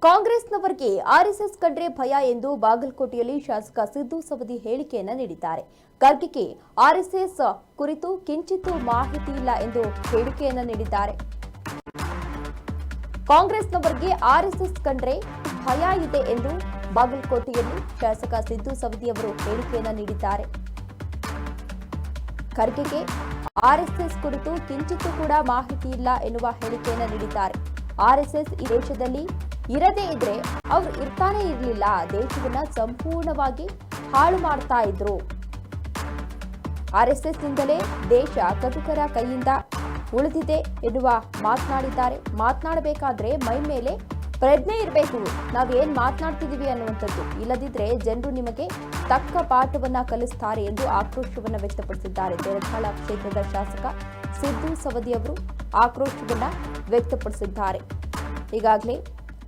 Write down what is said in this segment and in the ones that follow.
ಕಾಂಗ್ರೆಸ್ನವರಿಗೆ RSS ಕಂಡ್ರೆ ಭಯ ಎಂದು ಬಾಗಲಕೋಟೆಯಲ್ಲಿ ಶಾಸಕ ಸಿದ್ದು ಸವದಿ ಹೇಳಿಕೆಯನ್ನು ನೀಡಿದ್ದಾರೆ. ಖರ್ಗೆಗೆ ಆರ್ಎಸ್ಎಸ್ ಕುರಿತು ಕಿಂಚಿತ್ತೂ ಮಾಹಿತಿ ಇಲ್ಲ ಎಂದು ಹೇಳಿಕೆಯನ್ನು ನೀಡಿದ್ದಾರೆ. ಕಾಂಗ್ರೆಸ್ನವರಿಗೆ ಆರ್ಎಸ್ಎಸ್ ಕಂಡ್ರೆ ಭಯ ಇದೆ ಎಂದು ಬಾಗಲಕೋಟೆಯಲ್ಲಿ ಶಾಸಕ ಸಿದ್ದು ಸವದಿ ಅವರು ಹೇಳಿಕೆಯನ್ನು ನೀಡಿದ್ದಾರೆ. ಖರ್ಗೆಗೆ ಆರ್ಎಸ್ಎಸ್ ಕುರಿತು ಕಿಂಚಿತ್ತೂ ಕೂಡ ಮಾಹಿತಿ ಇಲ್ಲ ಎನ್ನುವ ಹೇಳಿಕೆಯನ್ನು ನೀಡಿದ್ದಾರೆ. ಆರ್ಎಸ್ಎಸ್ ಈ ದೇಶದಲ್ಲಿ ಇರದೇ ಇದ್ರೆ ಅವರು ಇರ್ತಾನೆ ಇರಲಿಲ್ಲ, ದೇಶವನ್ನ ಸಂಪೂರ್ಣವಾಗಿ ಹಾಳು ಮಾಡ್ತಾ ಇದ್ರು. ಆರ್ಎಸ್ಎಸ್ ನಿಂದಲೇ ದೇಶ ಕಟುಕರ ಕೈಯಿಂದ ಉಳಿದಿದೆ ಎನ್ನುವ ಮಾತನಾಡಿದ್ದಾರೆ. ಮಾತನಾಡಬೇಕಾದ್ರೆ ಮೈ ಮೇಲೆ ಪ್ರಜ್ಞೆ ಇರಬೇಕು, ನಾವೇನ್ ಮಾತನಾಡ್ತಿದೀವಿ ಅನ್ನುವಂಥದ್ದು, ಇಲ್ಲದಿದ್ರೆ ಜನರು ನಿಮಗೆ ತಕ್ಕ ಪಾಠವನ್ನ ಕಲಿಸ್ತಾರೆ ಎಂದು ಆಕ್ರೋಶವನ್ನ ವ್ಯಕ್ತಪಡಿಸಿದ್ದಾರೆ. ತೆರದಾಳ ಕ್ಷೇತ್ರದ ಶಾಸಕ ಸಿದ್ದು ಸವದಿ ಅವರು ಆಕ್ರೋಶವನ್ನ ವ್ಯಕ್ತಪಡಿಸಿದ್ದಾರೆ. ಈಗಾಗಲೇ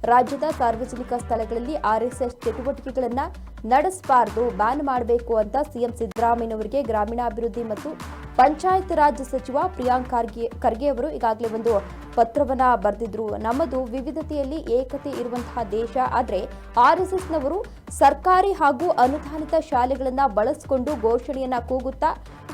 ರಾಜ್ಯದ ಸಾರ್ವಜನಿಕ ಸ್ಥಳಗಳಲ್ಲಿ ಆರ್ಎಸ್ಎಸ್ ಚಟುವಟಿಕೆಗಳನ್ನು ನಡೆಸಬಾರದು, ಬ್ಯಾನ್ ಮಾಡಬೇಕು ಅಂತ ಸಿಎಂ ಸಿದ್ದರಾಮಯ್ಯನವರಿಗೆ ಗ್ರಾಮೀಣಾಭಿವೃದ್ಧಿ ಮತ್ತು ಪಂಚಾಯತ್ ರಾಜ್ ಸಚಿವ ಪ್ರಿಯಾಂಕ್ ಖರ್ಗೆ ಅವರು ಈಗಾಗಲೇ ಒಂದು ಪತ್ರವನ್ನ ಬರೆದಿದ್ರು. ನಮ್ಮದು ವಿವಿಧತೆಯಲ್ಲಿ ಏಕತೆ ಇರುವಂತಹ ದೇಶ, ಆದರೆ ಆರ್ಎಸ್ಎಸ್ನವರು ಸರ್ಕಾರಿ ಹಾಗೂ ಅನುದಾನಿತ ಶಾಲೆಗಳನ್ನ ಬಳಸಿಕೊಂಡು ಘೋಷಣೆಯನ್ನ ಕೂಗುತ್ತಾ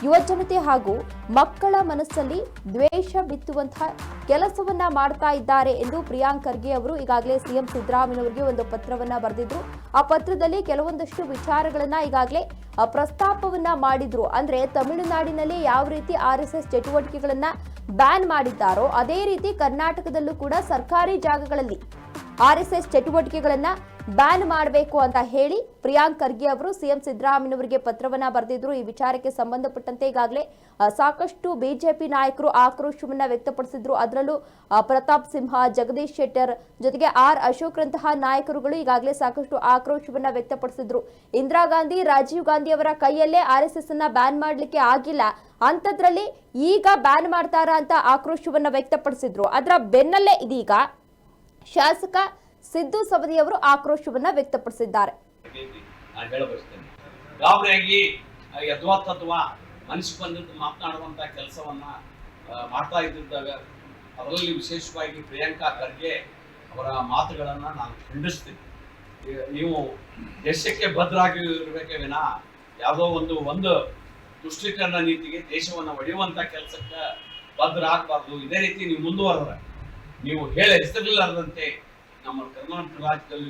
ಯುವಜನತೆ ಹಾಗೂ ಮಕ್ಕಳ ಮನಸ್ಸಲ್ಲಿ ದ್ವೇಷ ಬಿತ್ತುವಂತಹ ಕೆಲಸವನ್ನ ಮಾಡ್ತಾ ಇದ್ದಾರೆ ಎಂದು ಪ್ರಿಯಾಂಕ್ ಖರ್ಗೆ ಅವರು ಈಗಾಗಲೇ ಸಿಎಂ ಸಿದ್ದರಾಮಯ್ಯನವರಿಗೆ ಒಂದು ಪತ್ರವನ್ನ ಬರೆದಿದ್ರು. ಆ ಪತ್ರದಲ್ಲಿ ಕೆಲವೊಂದಷ್ಟು ವಿಚಾರಗಳನ್ನ ಈಗಾಗಲೇ ಪ್ರಸ್ತಾಪವನ್ನ ಮಾಡಿದ್ರು. ಅಂದ್ರೆ ತಮಿಳುನಾಡಿನಲ್ಲಿ ಯಾವ ರೀತಿ ಆರ್ಎಸ್ಎಸ್ ಚಟುವಟಿಕೆಗಳನ್ನ ಬ್ಯಾನ್ ಮಾಡಿದ್ದಾರೋ ಅದೇ ರೀತಿ ಕರ್ನಾಟಕದಲ್ಲೂ ಕೂಡ ಸರ್ಕಾರಿ ಜಾಗಗಳಲ್ಲಿ ಆರ್ಎಸ್ಎಸ್ ಚಟುವಟಿಕೆಗಳನ್ನ ಬ್ಯಾನ್ ಮಾಡಬೇಕು ಅಂತ ಹೇಳಿ ಪ್ರಿಯಾಂಕ್ ಖರ್ಗೆ ಅವರು ಸಿಎಂ ಸಿದ್ದರಾಮಯ್ಯನವರಿಗೆ ಪತ್ರವನ್ನ ಬರೆದಿದ್ರು. ಈ ವಿಚಾರಕ್ಕೆ ಸಂಬಂಧಪಟ್ಟಂತೆ ಈಗಾಗಲೇ ಸಾಕಷ್ಟು ಬಿಜೆಪಿ ನಾಯಕರು ಆಕ್ರೋಶವನ್ನ ವ್ಯಕ್ತಪಡಿಸಿದ್ರು. ಅದರಲ್ಲೂ ಪ್ರತಾಪ್ ಸಿಂಹ, ಜಗದೀಶ್ ಶೆಟ್ಟರ್ ಜೊತೆಗೆ ಆರ್ ಅಶೋಕ್ರಂತಹ ನಾಯಕರುಗಳು ಈಗಾಗಲೇ ಸಾಕಷ್ಟು ಆಕ್ರೋಶವನ್ನ ವ್ಯಕ್ತಪಡಿಸಿದ್ರು. ಇಂದಿರಾ ಗಾಂಧಿ, ರಾಜೀವ್ ಗಾಂಧಿ ಅವರ ಕೈಯಲ್ಲೇ ಆರ್ಎಸ್ಎಸ್ ಅನ್ನ ಬ್ಯಾನ್ ಮಾಡಲಿಕ್ಕೆ ಆಗಿಲ್ಲ, ಅಂಥದ್ರಲ್ಲಿ ಈಗ ಬ್ಯಾನ್ ಮಾಡ್ತಾರಾ ಅಂತ ಆಕ್ರೋಶವನ್ನ ವ್ಯಕ್ತಪಡಿಸಿದ್ರು. ಅದರ ಬೆನ್ನಲ್ಲೇ ಇದೀಗ ಶಾಸಕ ಸಿದ್ದು ಸವದಿ ಅವರು ಆಕ್ರೋಶವನ್ನ ವ್ಯಕ್ತಪಡಿಸಿದ್ದಾರೆ. ಗಾಬರಿಯಾಗಿ ಯಥಾತಥವಾ ಮನಸ್ಸು ಬಂದಂತೆ ಮಾತನಾಡುವಂತ ಕೆಲಸವನ್ನ ಮಾಡ್ತಾ ಇದ್ದಾಗ ಅದರಲ್ಲಿ ವಿಶೇಷವಾಗಿ ಪ್ರಿಯಾಂಕಾ ಖರ್ಗೆ ಅವರ ಮಾತುಗಳನ್ನ ನಾನು ಖಂಡಿಸ್ತೀನಿ. ನೀವು ದೇಶಕ್ಕೆ ಭದ್ರಾಗಿ ಇರಬೇಕೇ ವಿನ ಯಾವುದೋ ಒಂದು ತುಷ್ಟೀಕರಣ ನೀತಿಗೆ ದೇಶವನ್ನು ಒಡೆಯುವಂತ ಕೆಲಸಕ್ಕೆ ಭದ್ರ ಆಗಬಾರ್ದು. ಇದೇ ರೀತಿ ನೀವು ಮುಂದುವರೆದ್ರೆ ನೀವು ಹೆಸರಿಲ್ಲದಂತೆ ನಮ್ಮ ಕರ್ನಾಟಕ ರಾಜ್ಯದಲ್ಲಿ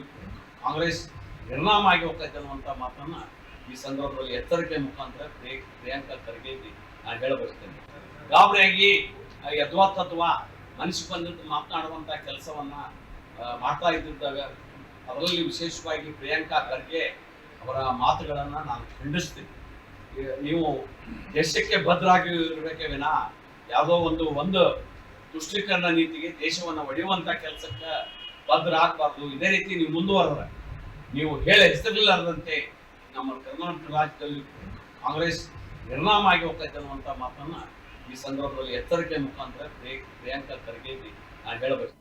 ಕಾಂಗ್ರೆಸ್ ನಿರ್ನಾಮ ಆಗಿ ಹೋಗ್ತಾ ಇದೆ ಅನ್ನುವಂಥ ಮಾತನ್ನ ಈ ಸಂದರ್ಭದಲ್ಲಿ ಎಚ್ಚರಿಕೆ ಮುಖಾಂತರ ಪ್ರಿಯಾಂಕಾ ಖರ್ಗೆ ನಾನು ಹೇಳಬಯಸ್ತೇನೆ. ಗಾಬರಿಯಾಗಿ ಯಥಾತಥವಾ ಮನಸ್ಸು ಬಂದಂತೆ ಮಾತನಾಡುವಂತ ಕೆಲಸವನ್ನ ಮಾಡ್ತಾ ಇದ್ದಾಗ ಅದರಲ್ಲಿ ವಿಶೇಷವಾಗಿ ಪ್ರಿಯಾಂಕಾ ಖರ್ಗೆ ಅವರ ಮಾತುಗಳನ್ನ ನಾನು ಖಂಡಿಸ್ತೀನಿ. ನೀವು ದೇಶಕ್ಕೆ ಭದ್ರಾಗಿ ಇರಬೇಕೇ ವಿನ ಯಾವುದೋ ಒಂದು ತುಷ್ಟೀಕರಣ ನೀತಿಗೆ ದೇಶವನ್ನು ಒಡೆಯುವಂತ ಕೆಲಸಕ್ಕೆ ಭದ್ರ ಆಗಬಾರ್ದು. ಇದೇ ರೀತಿ ನೀವು ಮುಂದುವರೆದ್ರೆ ನೀವು ಹೆಸರಿಲ್ಲದಂತೆ ನಮ್ಮ ಕರ್ನಾಟಕ ರಾಜ್ಯದಲ್ಲಿ ಕಾಂಗ್ರೆಸ್ ನಿರ್ನಾಮ ಆಗಿ ಹೋಗ್ತಾ ಇದೆ ಅನ್ನುವಂಥ ಮಾತನ್ನ ಈ ಸಂದರ್ಭದಲ್ಲಿ ಎಚ್ಚರಿಕೆ ಮುಖಾಂತರ ಪ್ರಿಯಾಂಕಾ ಖರ್ಗೆ ನಾನು ಹೇಳಬೇಕು.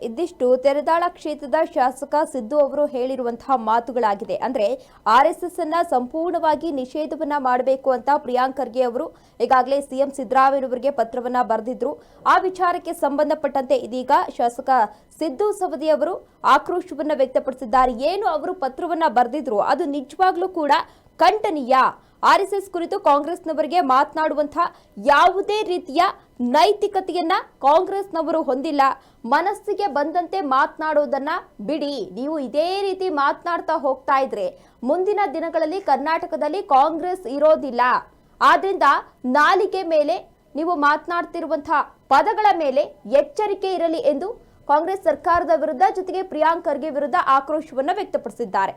ಇದಿಷ್ಟು ತೆರದಾಳ ಕ್ಷೇತ್ರದ ಶಾಸಕ ಸಿದ್ದು ಅವರು ಹೇಳಿರುವಂತಹ ಮಾತುಗಳಾಗಿದೆ. ಅಂದ್ರೆ ಆರ್ಎಸ್ಎಸ್ ಅನ್ನ ಸಂಪೂರ್ಣವಾಗಿ ನಿಷೇಧವನ್ನ ಮಾಡಬೇಕು ಅಂತ ಪ್ರಿಯಾಂಕ್ ಖರ್ಗೆ ಅವರು ಈಗಾಗಲೇ ಸಿಎಂ ಸಿದ್ದರಾಮಯ್ಯನವರಿಗೆ ಪತ್ರವನ್ನ ಬರೆದಿದ್ರು. ಆ ವಿಚಾರಕ್ಕೆ ಸಂಬಂಧಪಟ್ಟಂತೆ ಇದೀಗ ಶಾಸಕ ಸಿದ್ದು ಸವದಿ ಅವರು ಆಕ್ರೋಶವನ್ನ ವ್ಯಕ್ತಪಡಿಸಿದ್ದಾರೆ. ಏನು ಅವರು ಪತ್ರವನ್ನ ಬರೆದಿದ್ರು ಅದು ನಿಜವಾಗ್ಲೂ ಕೂಡ ಖಂಡನೀಯ. ಆರ್ಎಸ್ಎಸ್ ಕುರಿತು ಕಾಂಗ್ರೆಸ್ನವರಿಗೆ ಮಾತನಾಡುವಂತಹ ಯಾವುದೇ ರೀತಿಯ ನೈತಿಕತೆಯನ್ನ ಕಾಂಗ್ರೆಸ್ನವರು ಹೊಂದಿಲ್ಲ. ಮನಸ್ಸಿಗೆ ಬಂದಂತೆ ಮಾತನಾಡೋದನ್ನ ಬಿಡಿ. ನೀವು ಇದೇ ರೀತಿ ಮಾತನಾಡ್ತಾ ಹೋಗ್ತಾ ಇದ್ರೆ ಮುಂದಿನ ದಿನಗಳಲ್ಲಿ ಕರ್ನಾಟಕದಲ್ಲಿ ಕಾಂಗ್ರೆಸ್ ಇರೋದಿಲ್ಲ. ಆದ್ರಿಂದ ನಾಲಿಗೆ ಮೇಲೆ ನೀವು ಮಾತನಾಡ್ತಿರುವಂತಹ ಪದಗಳ ಮೇಲೆ ಎಚ್ಚರಿಕೆ ಇರಲಿ ಎಂದು ಕಾಂಗ್ರೆಸ್ ಸರ್ಕಾರದ ವಿರುದ್ಧ ಜೊತೆಗೆ ಪ್ರಿಯಾಂಕ್ ಖರ್ಗೆ ವಿರುದ್ಧ ಆಕ್ರೋಶವನ್ನ ವ್ಯಕ್ತಪಡಿಸಿದ್ದಾರೆ.